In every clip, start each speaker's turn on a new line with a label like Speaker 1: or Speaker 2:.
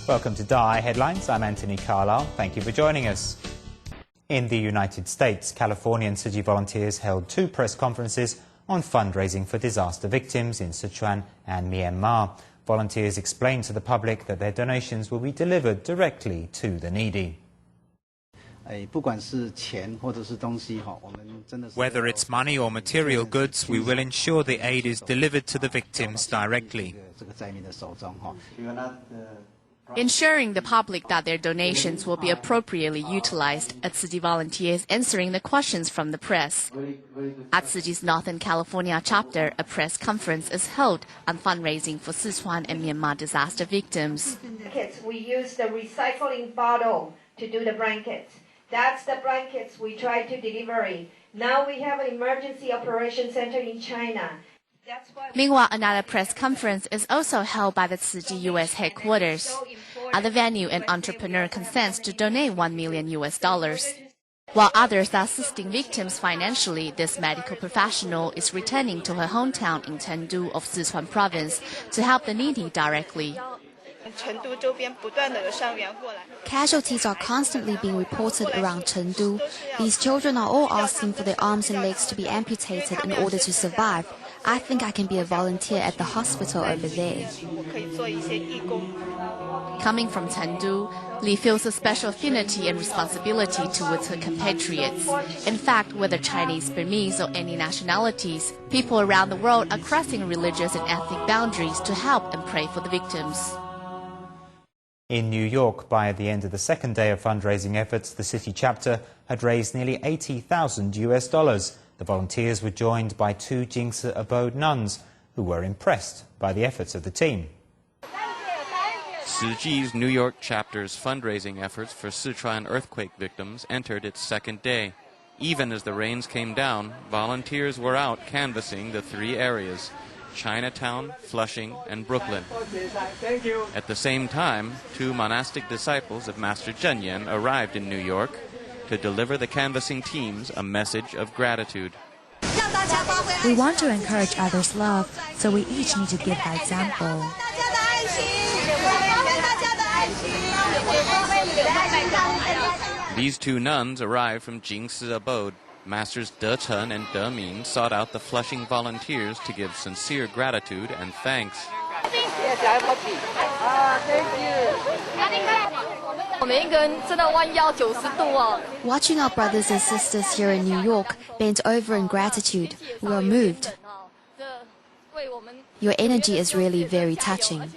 Speaker 1: Welcome to DAI Headlines. I'm Anthony Carlisle. Thank you for joining us. In the United States, Californian Tzu Chi volunteers held 2 press conferences on fundraising for disaster victims in Sichuan and Myanmar. Volunteers explained to the public that their donations will be delivered directly to the needy.
Speaker 2: Whether it's money or material goods, we will ensure the aid is delivered to the victims directly.
Speaker 3: Ensuring the public that their donations will be appropriately utilized, at Tzu Chi volunteers answering the questions from the press. At Tzu Chi's Northern California chapter, a press conference is held on fundraising for Sichuan and Myanmar disaster victims.
Speaker 4: We use the recycling bottle to do the blankets. That's the blankets we try to deliver. Now we have an emergency operation center in China.
Speaker 3: Meanwhile, another press conference is also held by the Tzu Chi U.S. headquarters. At the venue, an entrepreneur consents to donate $1 million. While others are assisting victims financially, this medical professional is returning to her hometown in Chengdu of Sichuan province to help the needy directly.
Speaker 5: Casualties are constantly being reported around Chengdu. These children are all asking for their arms and legs to be amputated in order to survive. I think I can be a volunteer at the hospital over there.
Speaker 3: Coming from Chengdu, Li feels a special affinity and responsibility towards her compatriots. In fact, whether Chinese, Burmese, or any nationalities, people around the world are crossing religious and ethnic boundaries to help and pray for the victims.
Speaker 1: In New York, by the end of the second day of fundraising efforts, the city chapter had raised nearly $80,000. The volunteers were joined by 2 Jingsi Abode nuns who were impressed by the efforts of the team.
Speaker 6: Tzu Chi's New York chapter's fundraising efforts for Sichuan earthquake victims entered its second day. Even as the rains came down, volunteers were out canvassing the 3 areas: Chinatown, Flushing, and Brooklyn. At the same time, 2 monastic disciples of Master Cheng Yen arrived in New York to deliver the canvassing teams a message of gratitude.
Speaker 7: We want to encourage others' love, so we each need to give by example.
Speaker 6: These 2 nuns arrived from Jingsi Abode. Masters De Chen and De Min sought out the Flushing volunteers to give sincere gratitude and thanks.
Speaker 5: Watching our brothers and sisters here in New York bend over in gratitude, we are moved. Your energy is really very touching.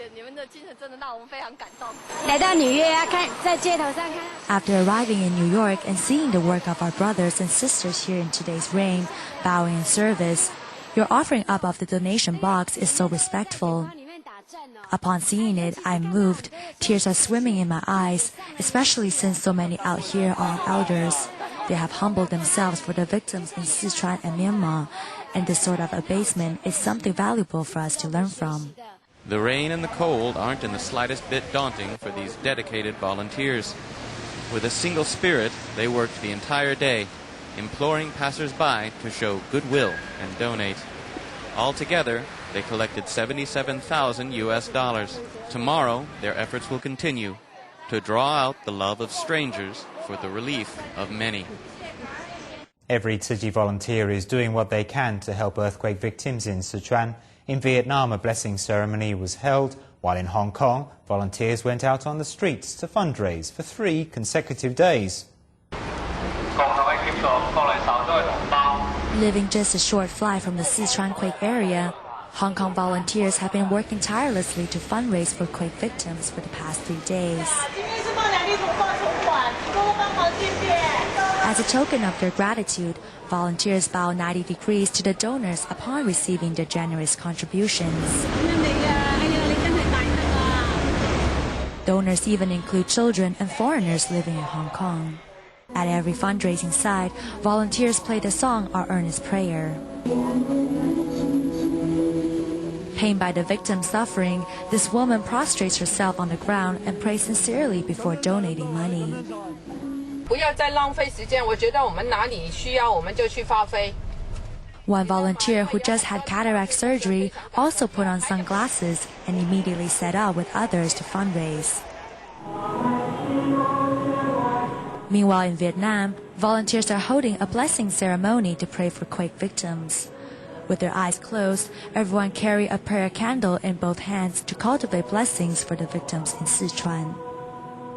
Speaker 7: After arriving in New York and seeing the work of our brothers and sisters here in today's rain, bowing in service, your offering up of the donation box is so respectful. Upon seeing it, I'm moved. Tears are swimming in my eyes, especially since so many out here are elders. They have humbled themselves for the victims in Sichuan and Myanmar, and this sort of abasement is something valuable for us to learn from.
Speaker 6: The rain and the cold aren't in the slightest bit daunting for these dedicated volunteers. With a single spirit, they worked the entire day, imploring passers-by to show goodwill and donate. Altogether, they collected $77,000. Tomorrow, their efforts will continue to draw out the love of strangers for the relief of many.
Speaker 1: Every Tzu Chi volunteer is doing what they can to help earthquake victims in Sichuan. In Vietnam, a blessing ceremony was held, while in Hong Kong, volunteers went out on the streets to fundraise for 3 consecutive days.
Speaker 7: Living just a short flight from the Sichuan quake area, Hong Kong volunteers have been working tirelessly to fundraise for quake victims for the past 3 days. As a token of their gratitude, volunteers bow 90 degrees to the donors upon receiving their generous contributions. Donors even include children and foreigners living in Hong Kong. At every fundraising site, volunteers play the song Our Earnest Prayer. Pained by the victim's suffering, this woman prostrates herself on the ground and prays sincerely before donating money. One volunteer who just had cataract surgery also put on sunglasses and immediately set out with others to fundraise. Meanwhile, in Vietnam, volunteers are holding a blessing ceremony to pray for quake victims. With their eyes closed, everyone carry a prayer candle in both hands to cultivate blessings for the victims in Sichuan.